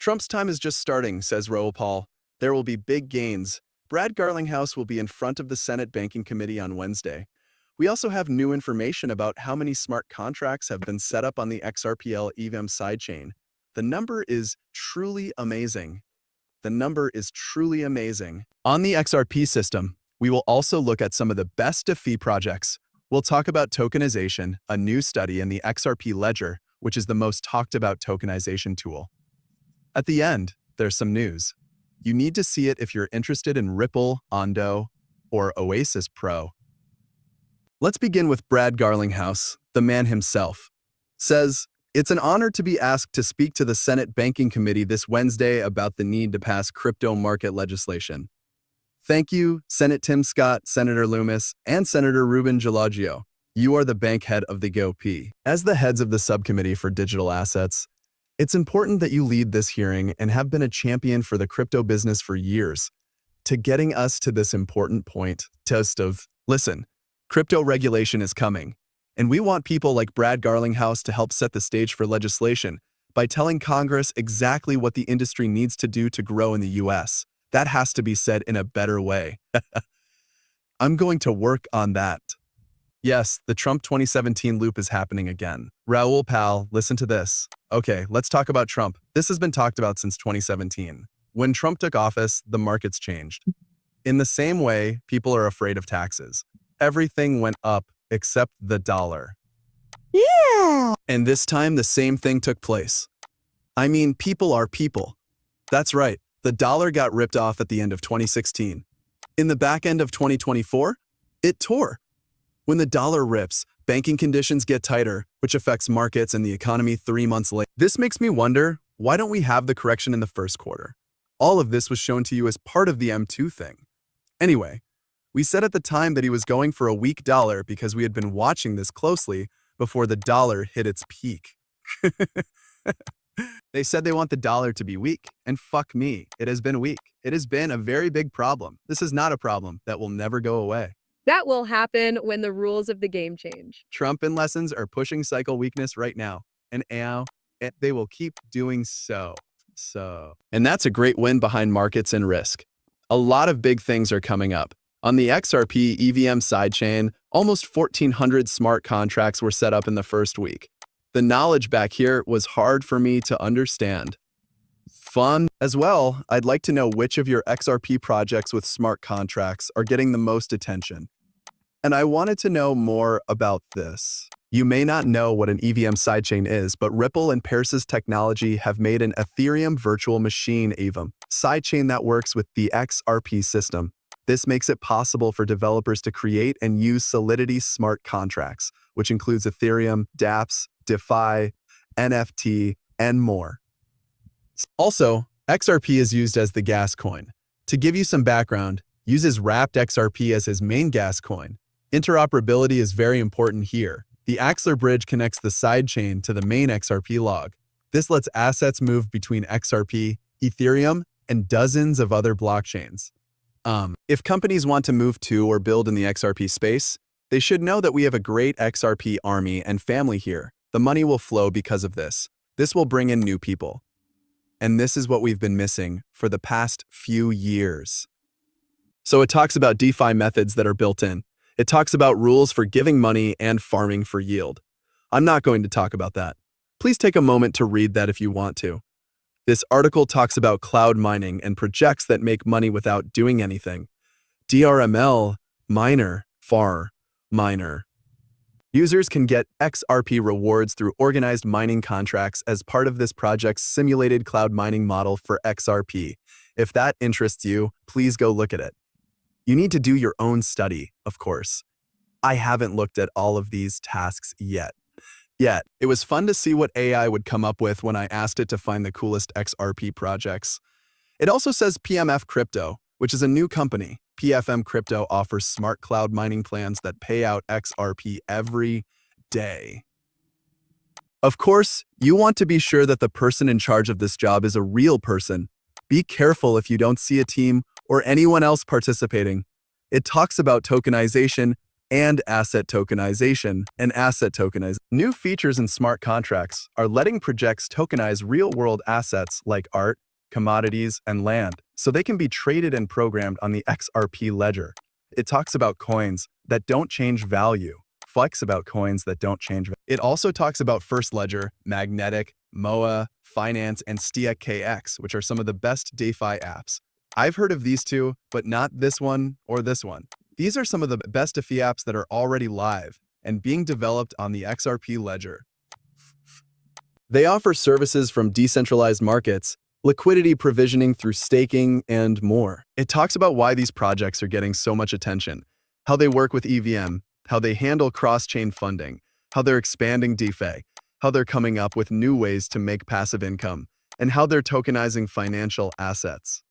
Trump's time is just starting, says Raoul. There will be big gains. Brad Garlinghouse will be in front of the Senate Banking Committee on Wednesday. We also have new information about how many smart contracts have been set up on the XRPL EVM sidechain. The number is truly amazing. The number is truly amazing. On the XRP system, we will also look at some of the best DeFi projects. We'll talk about tokenization, a new study in the XRP ledger, which is the most talked about tokenization tool. At the end, there's some news. You need to see it if you're interested in Ripple, Ondo, or Oasis Pro. Let's begin with Brad Garlinghouse, the man himself. Says, "It's an honor to be asked to speak to the Senate Banking Committee this Wednesday about the need to pass crypto market legislation. Thank you, Senate Tim Scott, Senator Loomis, and Senator Ruben Jalagio. You are the bank head of the GOP. As the heads of the subcommittee for digital assets, it's important that you lead this hearing and have been a champion for the crypto business for years. To getting us to this important point, listen, crypto regulation is coming, and we want people like Brad Garlinghouse to help set the stage for legislation by telling Congress exactly what the industry needs to do to grow in the US. That has to be said in a better way. I'm going to work on that." Yes, the Trump 2017 loop is happening again. Raoul, pal, listen to this. Okay, let's talk about Trump. This has been talked about since 2017. When Trump took office, the markets changed. In the same way, people are afraid of taxes. Everything went up except the dollar. Yeah. And this time, the same thing took place. I mean, people are people. That's right. The dollar got ripped off at the end of 2016. In the back end of 2024, it tore. When the dollar rips, banking conditions get tighter, which affects markets and the economy 3 months later. This makes me wonder, why don't we have the correction in the first quarter? All of this was shown to you as part of the M2 thing. Anyway, we said at the time that he was going for a weak dollar because we had been watching this closely before the dollar hit its peak. They said they want the dollar to be weak, and fuck me, it has been weak. It has been a very big problem. This is not a problem that will never go away. That will happen when the rules of the game change. Trump and lessons are pushing cycle weakness right now, and they will keep doing so. And that's a great win behind markets and risk. A lot of big things are coming up. On the XRP EVM sidechain, almost 1,400 smart contracts were set up in the first week. The knowledge back here was hard for me to understand. Fun. As well, I'd like to know which of your XRP projects with smart contracts are getting the most attention. And I wanted to know more about this. You may not know what an EVM sidechain is, but Ripple and Perseus technology have made an Ethereum virtual machine EVM sidechain that works with the XRP system. This makes it possible for developers to create and use Solidity smart contracts, which includes Ethereum, dApps, DeFi, NFT, and more. Also, XRP is used as the gas coin. To give you some background, uses wrapped XRP as his main gas coin. Interoperability is very important here. The Axler bridge connects the sidechain to the main XRP log. This lets assets move between XRP, Ethereum, and dozens of other blockchains. If companies want to move to or build in the XRP space, they should know that we have a great XRP army and family here. The money will flow because of this. This will bring in new people. And this is what we've been missing for the past few years. So it talks about DeFi methods that are built in. It talks about rules for giving money and farming for yield. I'm not going to talk about that. Please take a moment to read that if you want to. This article talks about cloud mining and projects that make money without doing anything. DRML, miner, far, miner. Users can get XRP rewards through organized mining contracts as part of this project's simulated cloud mining model for XRP. If that interests you, please go look at it. You need to do your own study, of course. I haven't looked at all of these tasks yet. It was fun to see what AI would come up with when I asked it to find the coolest XRP projects. It also says PMF Crypto, which is a new company. PFM Crypto offers smart cloud mining plans that pay out XRP every day. Of course, you want to be sure that the person in charge of this job is a real person. Be careful if you don't see a team or anyone else participating. It talks about tokenization, and asset tokenization and asset tokenize. New features in smart contracts are letting projects tokenize real-world assets like art, commodities, and land, so they can be traded and programmed on the XRP ledger. It talks about coins that don't change value, flex about coins that don't change. It also talks about First Ledger, Magnetic, MOA, Finance, and STIAKX, which are some of the best DeFi apps. I've heard of these two, but not this one or this one. These are some of the best DeFi apps that are already live and being developed on the XRP ledger. They offer services from decentralized markets, liquidity provisioning through staking, and more. It talks about why these projects are getting so much attention, how they work with EVM, how they handle cross-chain funding, how they're expanding DeFi, how they're coming up with new ways to make passive income, and how they're tokenizing financial assets.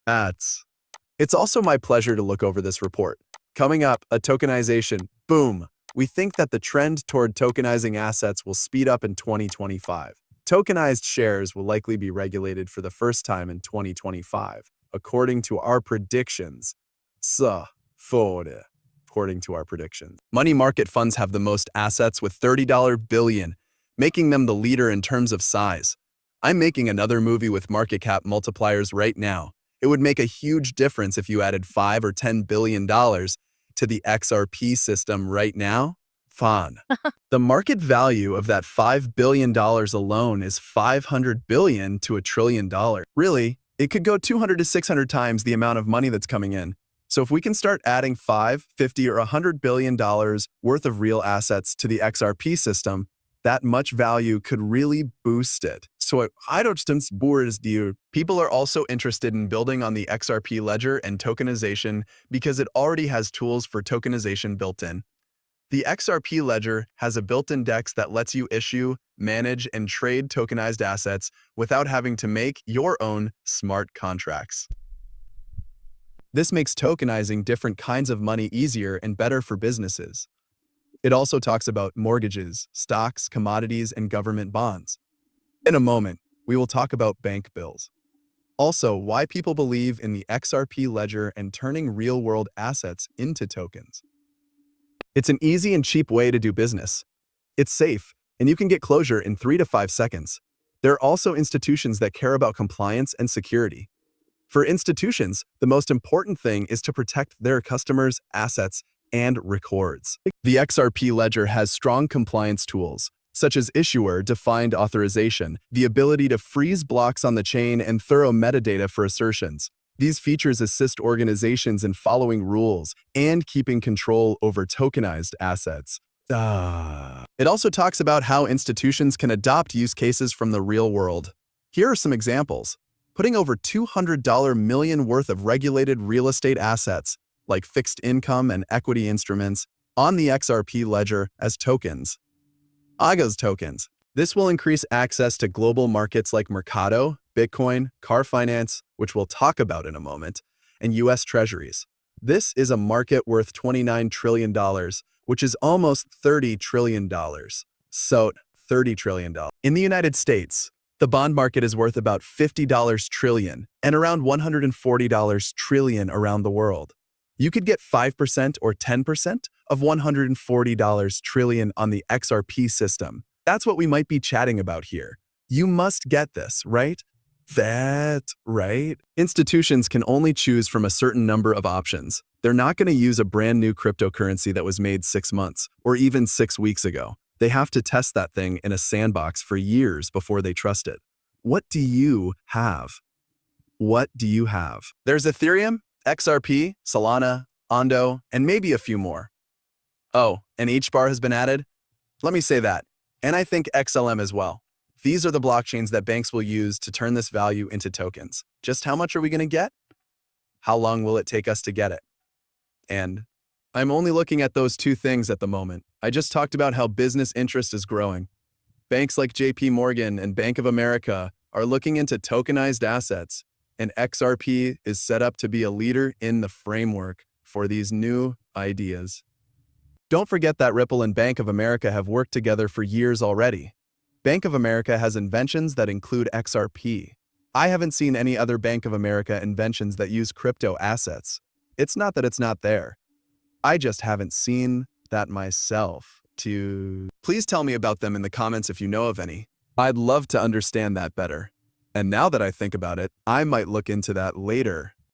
It's also my pleasure to look over this report. Coming up, a tokenization. Boom! We think that the trend toward tokenizing assets will speed up in 2025. Tokenized shares will likely be regulated for the first time in 2025, according to our predictions. According to our predictions. Money market funds have the most assets with $30 billion, making them the leader in terms of size. I'm making another movie with market cap multipliers right now. It would make a huge difference if you added $5 or $10 billion to the XRP system right now. Fun. The market value of that $5 billion alone is $500 billion to $1 trillion. Really, it could go 200 to 600 times the amount of money that's coming in. So if we can start adding $5, $50, or $100 billion worth of real assets to the XRP system, that much value could really boost it. So people are also interested in building on the XRP ledger and tokenization because it already has tools for tokenization built in. The XRP ledger has a built-in DEX that lets you issue, manage, and trade tokenized assets without having to make your own smart contracts. This makes tokenizing different kinds of money easier and better for businesses. It also talks about mortgages, stocks, commodities, and government bonds. In a moment, we will talk about bank bills. Also, why people believe in the XRP ledger and turning real-world assets into tokens. It's an easy and cheap way to do business. It's safe, and you can get closure in 3 to 5 seconds. There are also institutions that care about compliance and security. For institutions, the most important thing is to protect their customers' assets and records. The XRP ledger has strong compliance tools, such as issuer-defined authorization, the ability to freeze blocks on the chain, and thorough metadata for assertions. These features assist organizations in following rules and keeping control over tokenized assets. It also talks about how institutions can adopt use cases from the real world. Here are some examples. Putting over $200 million worth of regulated real estate assets, like fixed income and equity instruments, on the XRP ledger as tokens. AGA's tokens. This will increase access to global markets like Mercado, Bitcoin, car finance, which we'll talk about in a moment, and US Treasuries. This is a market worth $29 trillion, which is almost $30 trillion. So, $30 trillion. In the United States, the bond market is worth about $50 trillion and around $140 trillion around the world. You could get 5% or 10% of $140 trillion on the XRP system. That's what we might be chatting about here. You must get this, right? Right? Institutions can only choose from a certain number of options. They're not going to use a brand new cryptocurrency that was made 6 months or even 6 weeks ago. They have to test that thing in a sandbox for years before they trust it. What do you have? What do you have? There's Ethereum, XRP, Solana, Ondo, and maybe a few more. Oh, and HBAR has been added? Let me say that. And I think XLM as well. These are the blockchains that banks will use to turn this value into tokens. Just how much are we going to get? How long will it take us to get it? And I'm only looking at those 2 things at the moment. I just talked about how business interest is growing. Banks like JP Morgan and Bank of America are looking into tokenized assets, and XRP is set up to be a leader in the framework for these new ideas. Don't forget that Ripple and Bank of America have worked together for years already. Bank of America has inventions that include XRP. I haven't seen any other Bank of America inventions that use crypto assets. It's not that it's not there. I just haven't seen that myself. Please tell me about them in the comments if you know of any. I'd love to understand that better. And now that I think about it, I might look into that later.